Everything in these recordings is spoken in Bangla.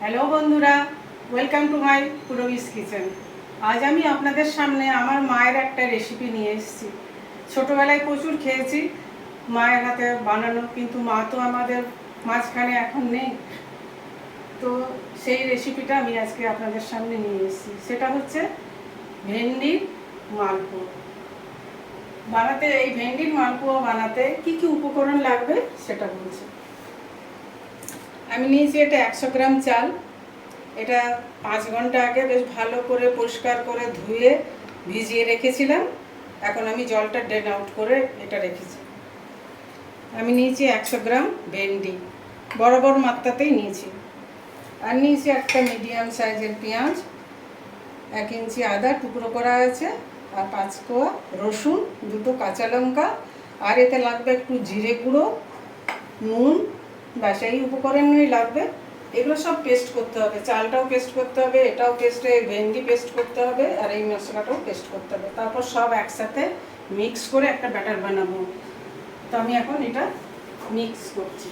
হ্যালো বন্ধুরা, ওয়েলকাম টু মাই পুরবিস কিচেন। আজ আমি আপনাদের সামনে আমার মায়ের একটা রেসিপি নিয়ে এসেছি। ছোটোবেলায় প্রচুর খেয়েছি মায়ের হাতে বানানো, কিন্তু মা তো আমাদের মাঝখানে এখন নেই। তো সেই রেসিপিটা আমি আজকে আপনাদের সামনে নিয়ে এসেছি। সেটা হচ্ছে ভেন্ডির মালপোয়া। এই ভেন্ডির মালপোয়া বানাতে কি কি উপকরণ লাগবে সেটা বলছি। আমি নিয়েছি এটা 100 গ্রাম চাল। এটা 5 ঘন্টা আগে বেশ ভালো করে পরিষ্কার করে ধুয়ে ভিজিয়ে রেখেছিলাম। এখন আমি জলটা ড্রেন আউট করে এটা রেখেছি। আমি নিয়েছি 100 গ্রাম ভেন্ডি, বরাবর মাত্রাতেই নিয়েছি। আর নিয়েছি একটা মিডিয়াম সাইজের পেঁয়াজ, 1 ইঞ্চি আদা টুকরো করা আছে, আর 5 কোয়া রসুন, 2টো কাঁচা লঙ্কা, আর এতে লাগবে একটু জিরে গুঁড়ো, নুন, ব্যাস এই উপকরণই লাগবে। এগুলো সব পেস্ট করতে হবে, চালটাও পেস্ট করতে হবে, এটাও পেস্টে ভেন্ডি পেস্ট করতে হবে, আর এই মশলাটাও পেস্ট করতে হবে। তারপর সব একসাথে মিক্স করে একটা ব্যাটার বানাবো। তো আমি এখন এটা মিক্স করছি।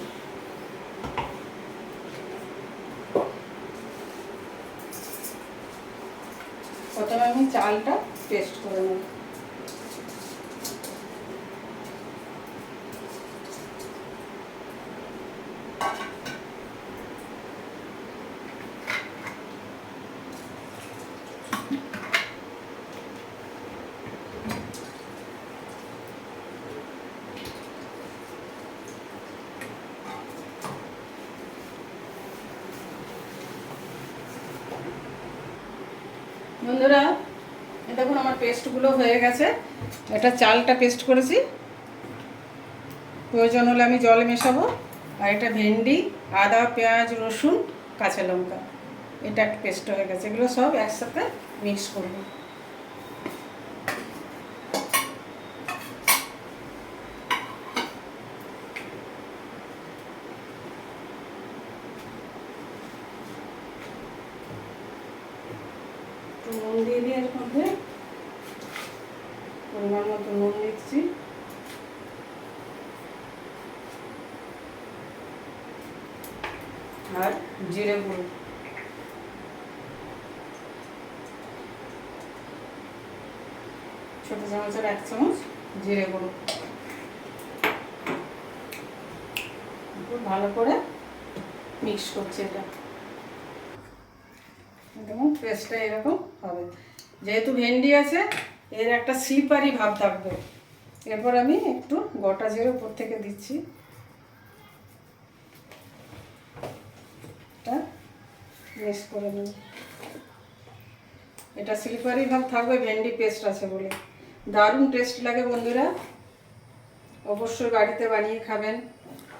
প্রথমে আমি চালটা পেস্ট করে নেব। বন্ধুরা, দেখুন আমার পেস্টগুলো হয়ে গেছে। এটা চালটা পেস্ট করেছি, প্রয়োজন হলে আমি জল মেশাবো। আর এটা ভেন্ডি, আদা, পেঁয়াজ, রসুন, কাঁচা লঙ্কা, এটা একটা পেস্ট হয়ে গেছে। এগুলো সব একসাথে মিক্স করবো। নুন দিয়ে দিই, এর মধ্যে পরিমাণ মতো নুন দিচ্ছি। আর জিরে গুঁড়ো, ছোটো চামচের 1 চামচ জিরে গুঁড়ো। খুব ভালো করে মিক্স করছি এটা। দেখুন পেস্টটা এরকম হবে। যেহেতু ভেন্ডি আছে, এর একটা স্লিপারি ভাব থাকবে। এরপর আমি একটু গোটা জিরে উপর থেকে দিচ্ছি। এটা মিক্স করে নেব। এটা স্লিপারি ভাব থাকবে, ভেন্ডি পেস্ট আছে বলে। দারুণ টেস্ট লাগে বন্ধুরা, অবশ্যই বাড়িতে বানিয়ে খাবেন,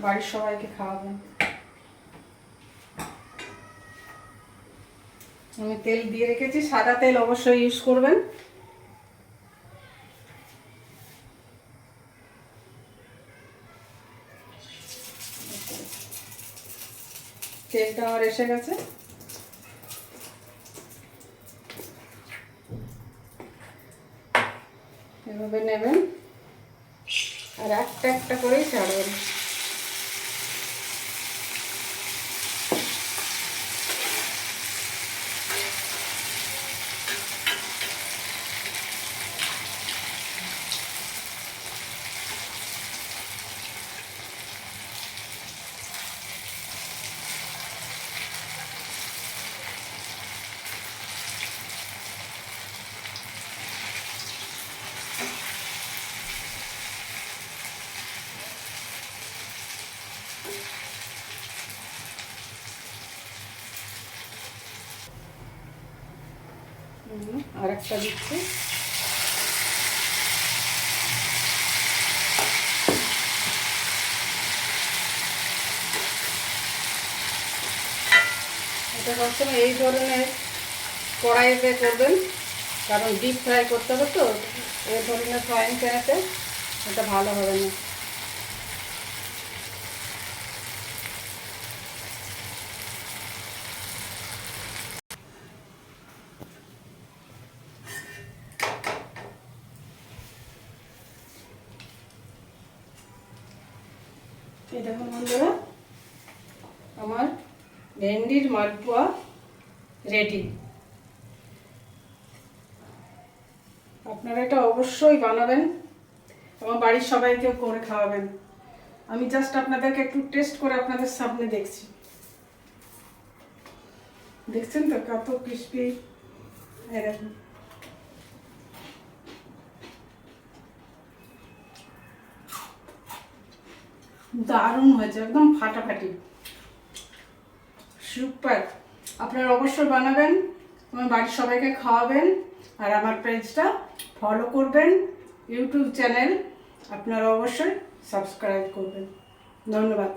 বাড়ির সবাইকে খাওয়াবেন। আমি তেল দিয়ে রেখেছি, সাদা তেল অবশ্যই ইউজ করবেন। তেলটা আমার এসে গেছে। এভাবে নেবেন আর একটা একটা করেই ছাড়বেন। আর একটা দিচ্ছি। এটা সবসময় এই ধরনের কড়াইতে করবেন, কারণ ডিপ ফ্রাই করতে হবে তো। এই ধরনের ফ্রাইং প্যানেতে এটা ভালো হবে না। এই দেখুন বন্ধুরা, আমার ভেন্ডির মালপোয়া রেডি। আপনারা এটা অবশ্যই বানাবেন এবং বাড়ির সবাইকেও করে খাওয়াবেন। আমি জাস্ট আপনাদেরকে একটু টেস্ট করে আপনাদের সামনে দেখছি। দেখছেন তো কত ক্রিস্পি, এরকম। দারুণ হয়েছে, একদম ফাটাফাটি, সুপার। আপনারা অবশ্যই বানাবেন, আমার বাড়ির সবাইকে খাওয়াবেন, আর আমার পেজটা ফলো করবেন। ইউটিউব চ্যানেল আপনারা অবশ্যই সাবস্ক্রাইব করবেন। ধন্যবাদ।